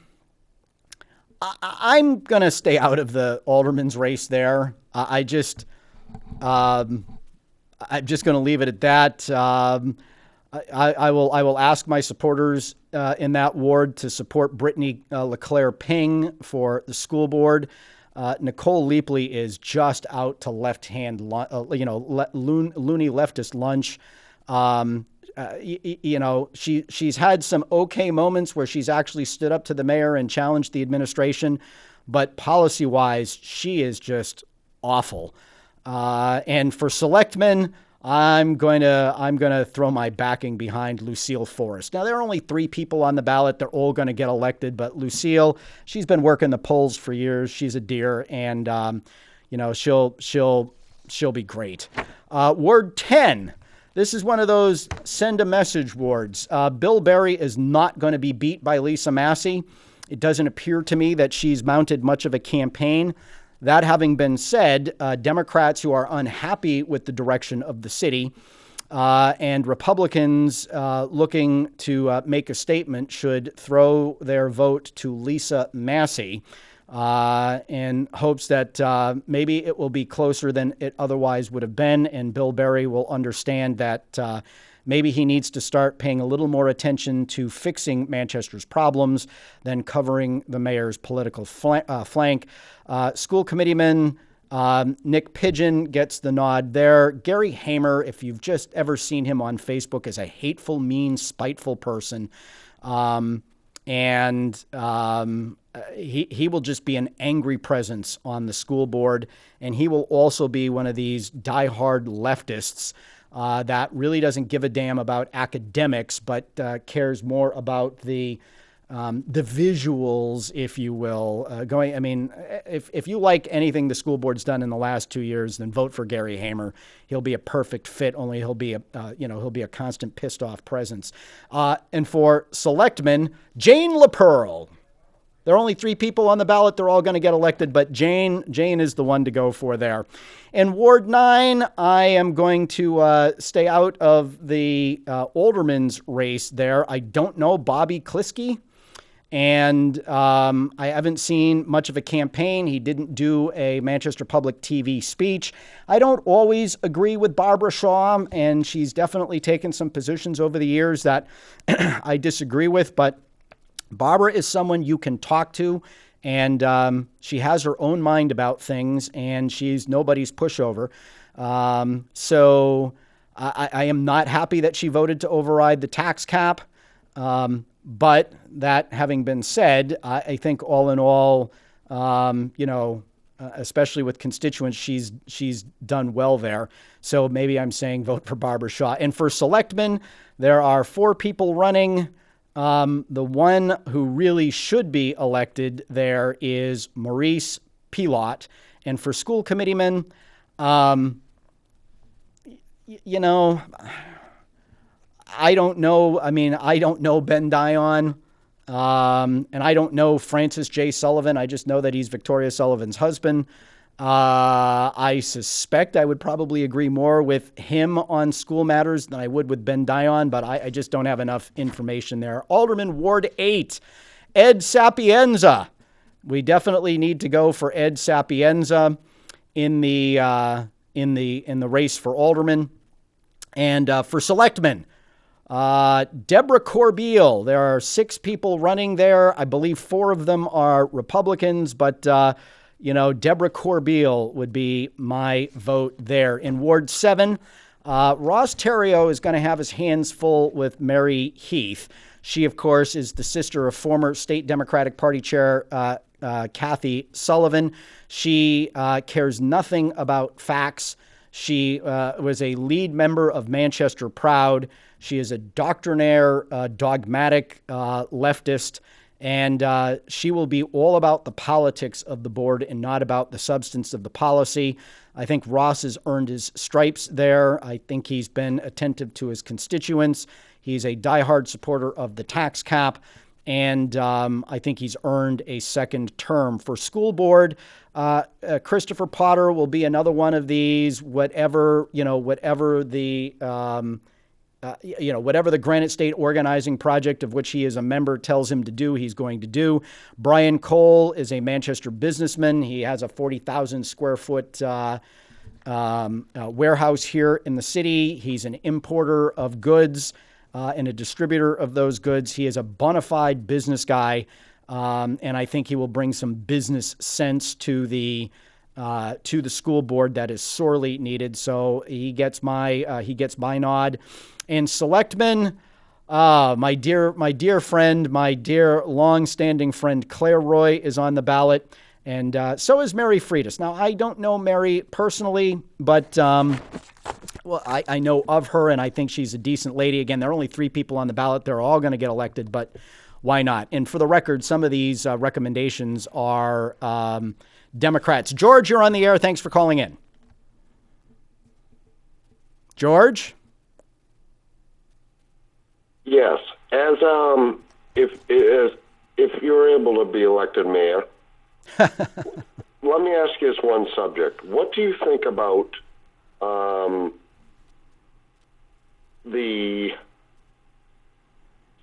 going to stay out of the alderman's race there. I I'm just going to leave it at that. I will ask my supporters in that ward to support Brittany LeClaire Ping for the school board. Nicole Leapley is just out to left-hand, loony leftist lunch. She's had some okay moments where she's actually stood up to the mayor and challenged the administration, but policy-wise, she is just awful. And for selectmen, I'm going to throw my backing behind Lucille Forrest. Now, there are only 3 people on the ballot. They're all going to get elected, but Lucille, she's been working the polls for years. She's a dear, and she'll be great. Ward 10. This is one of those send a message wards. Bill Berry is not going to be beat by Lisa Massey. It doesn't appear to me that she's mounted much of a campaign. That having been said, Democrats who are unhappy with the direction of the city and Republicans looking to make a statement should throw their vote to Lisa Massey in hopes that maybe it will be closer than it otherwise would have been, and Bill Berry will understand that maybe he needs to start paying a little more attention to fixing Manchester's problems than covering the mayor's political flank. School committeeman Nick Pigeon gets the nod there. Gary Hamer, if you've just ever seen him on Facebook, is a hateful, mean, spiteful person. He will just be an angry presence on the school board, and he will also be one of these diehard leftists that really doesn't give a damn about academics, but cares more about the visuals, if you will. If you like anything the school board's done in the last 2 years, then vote for Gary Hamer. He'll be a perfect fit. Only he'll be a constant pissed off presence. And for selectmen, Jane LaPearl. There are only 3 people on the ballot. They're all going to get elected, but Jane is the one to go for there. In Ward 9, I am going to stay out of the alderman's race there. I don't know Bobby Kliske, and I haven't seen much of a campaign. He didn't do a Manchester Public TV speech. I don't always agree with Barbara Shaw, and she's definitely taken some positions over the years that I disagree with, but Barbara is someone you can talk to, and she has her own mind about things, and she's nobody's pushover. So I am not happy that she voted to override the tax cap. But that having been said, I think all in all, especially with constituents, she's done well there. So maybe I'm saying vote for Barbara Shaw. And for selectmen, there are 4 people running. The one who really should be elected there is Maurice Pilot. And for school committeemen, I don't know. I don't know Ben Dion, and I don't know Francis J. Sullivan. I just know that he's Victoria Sullivan's husband. I suspect I would probably agree more with him on school matters than I would with Ben Dion, but I just don't have enough information there. Alderman Ward 8, Ed Sapienza. We definitely need to go for Ed Sapienza in the race for alderman. And for selectmen, Deborah Corbeil. There are 6 people running there. I believe 4 of them are Republicans, but Deborah Corbeil would be my vote there. In Ward 7, Ross Terrio is going to have his hands full with Mary Heath. She, of course, is the sister of former State Democratic Party Chair Kathy Sullivan. She cares nothing about facts. She was a lead member of Manchester Proud. She is a doctrinaire, dogmatic leftist, and she will be all about the politics of the board and not about the substance of the policy. I think Ross has earned his stripes there. I think he's been attentive to his constituents. He's a diehard supporter of the tax cap, and I think he's earned a second term. For school board, Christopher Potter will be another one of these, whatever the Granite State Organizing Project of which he is a member tells him to do, he's going to do. Brian Cole is a Manchester businessman. He has a 40,000 square foot warehouse here in the city. He's an importer of goods and a distributor of those goods. He is a bona fide business guy, and I think he will bring some business sense to the school board that is sorely needed. So he gets my nod. And selectman, my dear friend, my dear long-standing friend Claire Roy is on the ballot, and so is Mary Freitas. Now, I don't know Mary personally, but well, I know of her, and I think she's a decent lady. Again, there are only 3 people on the ballot. They're all going to get elected, but why not? And for the record, some of these recommendations are Democrats. George, you're on the air. Thanks for calling in. George? Yes. As if you're able to be elected mayor, let me ask you this one subject. What do you think about the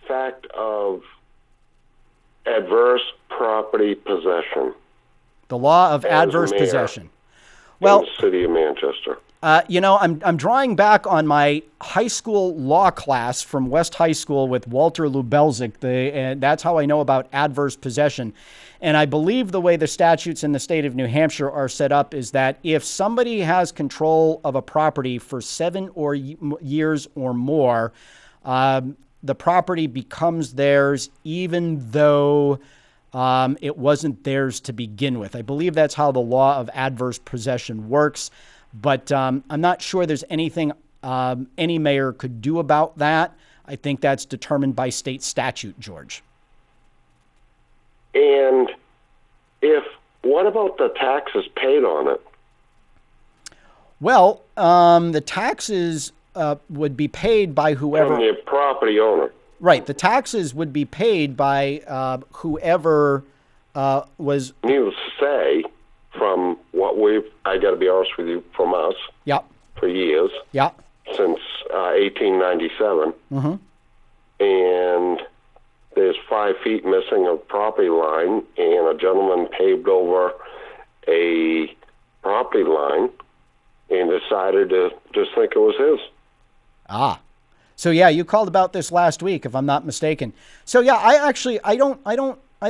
fact of adverse property possession? The law of adverse possession. Well, in the city of Manchester. I'm drawing back on my high school law class from West High School with Walter Lubelzik, and that's how I know about adverse possession. And I believe the way the statutes in the state of New Hampshire are set up is that if somebody has control of a property for 7 years or more, the property becomes theirs even though it wasn't theirs to begin with. I believe that's how the law of adverse possession works. But I'm not sure there's anything any mayor could do about that. I think that's determined by state statute, George. And what about the taxes paid on it? Well, the taxes would be paid by whoever... From the property owner. Right. The taxes would be paid by whoever was... Needless to say, from what I got to be honest with you, from us, yep, for years, yep, since 1897, mm-hmm, and there's 5 feet missing of property line, and a gentleman paved over a property line and decided to just think it was his. Ah. So yeah, you called about this last week, if I'm not mistaken. So yeah, I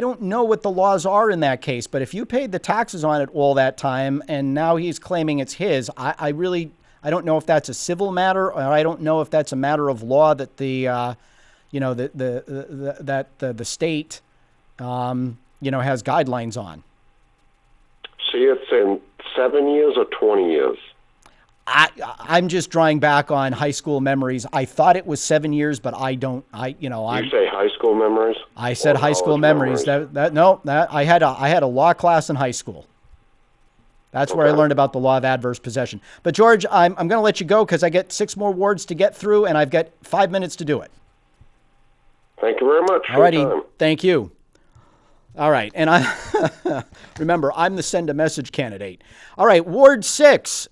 don't know what the laws are in that case, but if you paid the taxes on it all that time and now he's claiming it's his, I don't know if that's a civil matter, or I don't know if that's a matter of law that the state has guidelines on. See, it's in 7 years or 20 years. I'm just drawing back on high school memories. I thought it was 7 years, but I don't. You say high school memories? I said high school memories. I had a law class in high school. That's where I learned about the law of adverse possession. But George, I'm going to let you go because I get 6 more wards to get through, and I've got 5 minutes to do it. Thank you very much. All righty. Thank you. All right. And remember, I'm the send a message candidate. All right. Ward 6,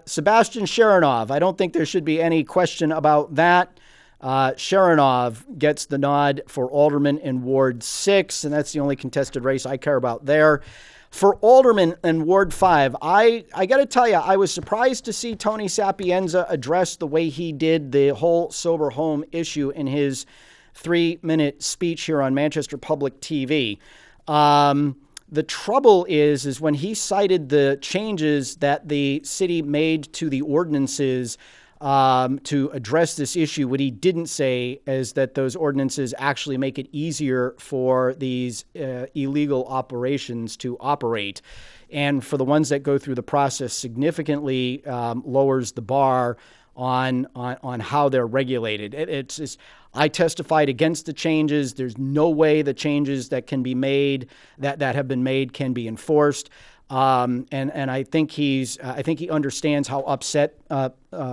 Sebastian Sharonov. I don't think there should be any question about that. Sharonov gets the nod for alderman in Ward 6, and that's the only contested race I care about there. For alderman in Ward 5, I got to tell you, I was surprised to see Tony Sapienza address the way he did the whole sober home issue in his 3-minute speech here on Manchester Public TV. The trouble is when he cited the changes that the city made to the ordinances to address this issue, what he didn't say is that those ordinances actually make it easier for these illegal operations to operate. And for the ones that go through the process, significantly lowers the bar on how they're regulated. It's just, I testified against the changes. There's no way the changes that can be made, that have been made, can be enforced. And I think he understands how upset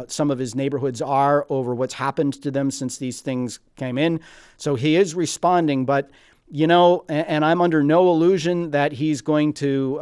some of his neighborhoods are over what's happened to them since these things came in. So he is responding, but and I'm under no illusion that he's going to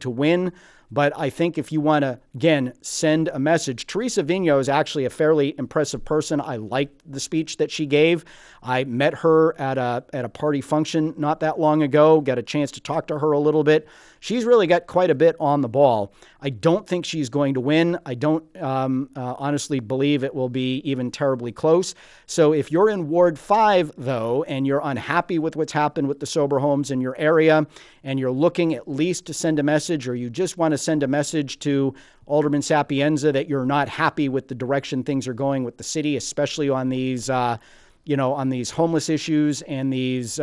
win. But I think if you want to, again, send a message, Teresa Vigneault is actually a fairly impressive person. I liked the speech that she gave. I met her at a party function not that long ago, got a chance to talk to her a little bit. She's really got quite a bit on the ball. I don't think she's going to win. I don't honestly believe it will be even terribly close. So if you're in Ward 5, though, and you're unhappy with what's happened with the sober homes in your area, and you're looking at least to send a message, or you just want to send a message to Alderman Sapienza that you're not happy with the direction things are going with the city, especially on these, on these homeless issues and these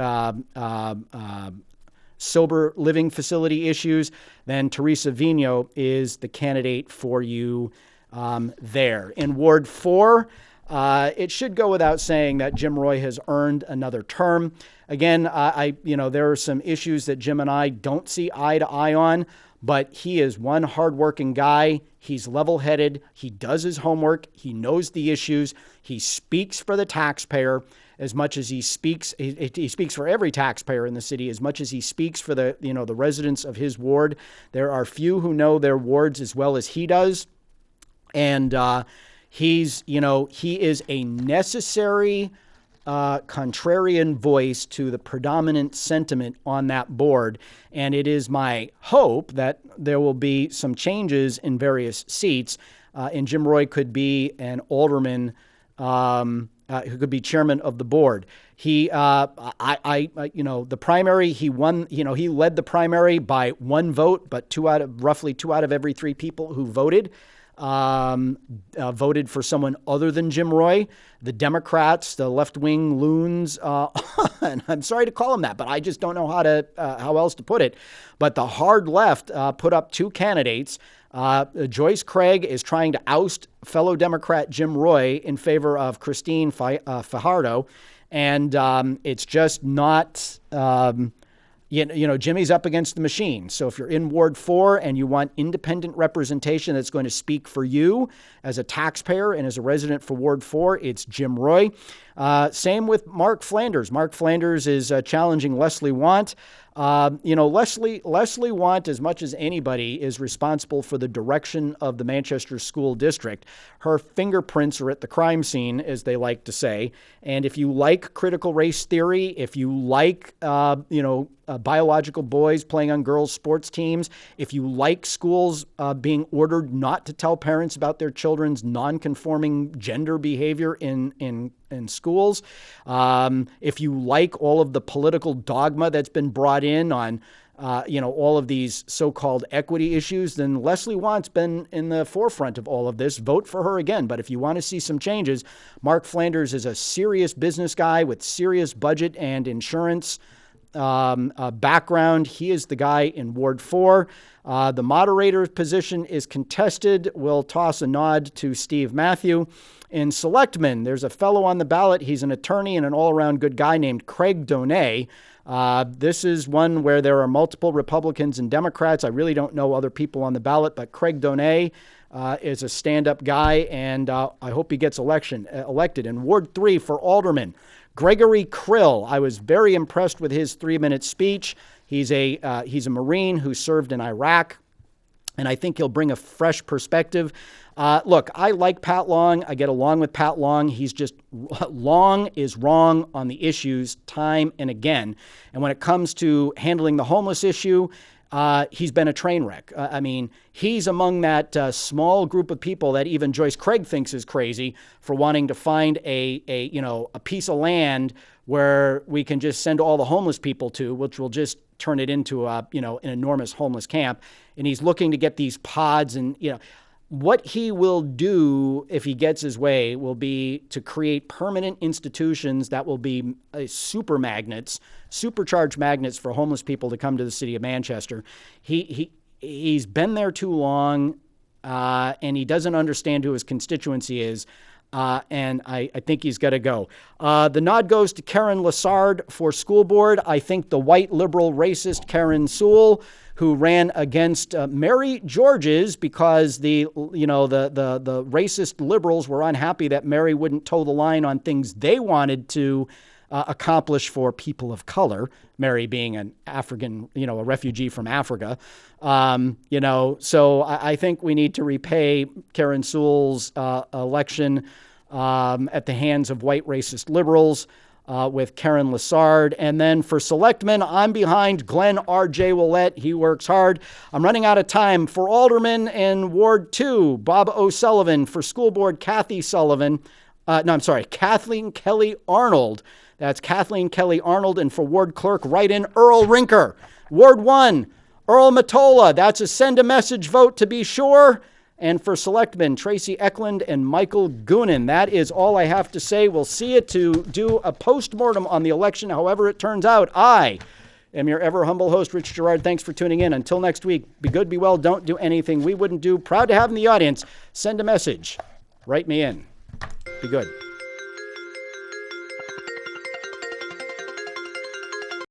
sober living facility issues, then Teresa Vigneault is the candidate for you there. In Ward 4, it should go without saying that Jim Roy has earned another term. Again, there are some issues that Jim and I don't see eye to eye on, but he is one hardworking guy. He's level-headed. He does his homework. He knows the issues. He speaks for the taxpayer as much as he speaks for every taxpayer in the city, as much as he speaks for the residents of his ward. There are few who know their wards as well as he does. And he is a necessary contrarian voice to the predominant sentiment on that board. And it is my hope that there will be some changes in various seats, and Jim Roy could be an alderman who could be chairman of the board. The primary, he won, he led the primary by one vote, but roughly two out of every three people who voted voted for someone other than Jim Roy. The Democrats, the left-wing loons, and I'm sorry to call them that, but I just don't know how else to put it. But the hard left put up two candidates. Joyce Craig is trying to oust fellow Democrat Jim Roy in favor of Christine Fajardo, and it's just not. Jimmy's up against the machine. So if you're in Ward 4 and you want independent representation that's going to speak for you as a taxpayer and as a resident for Ward 4, it's Jim Roy. Same with Mark Flanders. Mark Flanders is challenging Leslie Want. Leslie Want, as much as anybody, is responsible for the direction of the Manchester School District. Her fingerprints are at the crime scene, as they like to say. And if you like critical race theory, if you like, biological boys playing on girls' sports teams, if you like schools being ordered not to tell parents about their children's non-conforming gender behavior in schools, if you like all of the political dogma that's been brought in on all of these so-called equity issues, then Leslie Want's been in the forefront of all of this. Vote for her again. But if you want to see some changes, Mark Flanders is a serious business guy with serious budget and insurance background. He is the guy in Ward 4. The moderator's position is contested. We'll toss a nod to Steve Matthew. In Selectmen, there's a fellow on the ballot. He's an attorney and an all-around good guy named Craig Donay. This is one where there are multiple Republicans and Democrats. I really don't know other people on the ballot, but Craig Donay is a stand-up guy, and I hope he gets elected. In Ward 3 for Alderman, Gregory Krill. I was very impressed with his 3-minute speech. He's a Marine who served in Iraq, and I think he'll bring a fresh perspective. Look, I like Pat Long. I get along with Pat Long. He's just Long is wrong on the issues time and again. And when it comes to handling the homeless issue, he's been a train wreck. He's among that small group of people that even Joyce Craig thinks is crazy for wanting to find a piece of land where we can just send all the homeless people to, which will just turn it into an enormous homeless camp. And he's looking to get these pods and, what he will do if he gets his way will be to create permanent institutions that will be supercharged magnets for homeless people to come to the city of Manchester. He's been there too long, and he doesn't understand who his constituency is. And I think he's got to go. The nod goes to Karen Lassard for school board. I think the white liberal racist Karen Sewell, who ran against Mary Georges because the racist liberals were unhappy that Mary wouldn't toe the line on things they wanted to accomplish for people of color, Mary being an African, a refugee from Africa. So I think we need to repay Karen Sewell's election at the hands of white racist liberals with Karen Lessard. And then for selectmen, I'm behind Glenn R.J. Willett. He works hard. I'm running out of time. For alderman in Ward 2, Bob O'Sullivan. For school board, Kathleen Kelly Arnold. That's Kathleen Kelly Arnold. And for ward clerk, write-in Earl Rinker. Ward 1, Earl Matola. That's a send a message vote to be sure. And for selectmen, Tracy Eklund and Michael Goonan. That is all I have to say. We'll see you to do a postmortem on the election, however it turns out. I am your ever humble host, Rich Girard. Thanks for tuning in. Until next week, be good, be well, don't do anything we wouldn't do. Proud to have in the audience. Send a message. Write me in. Be good.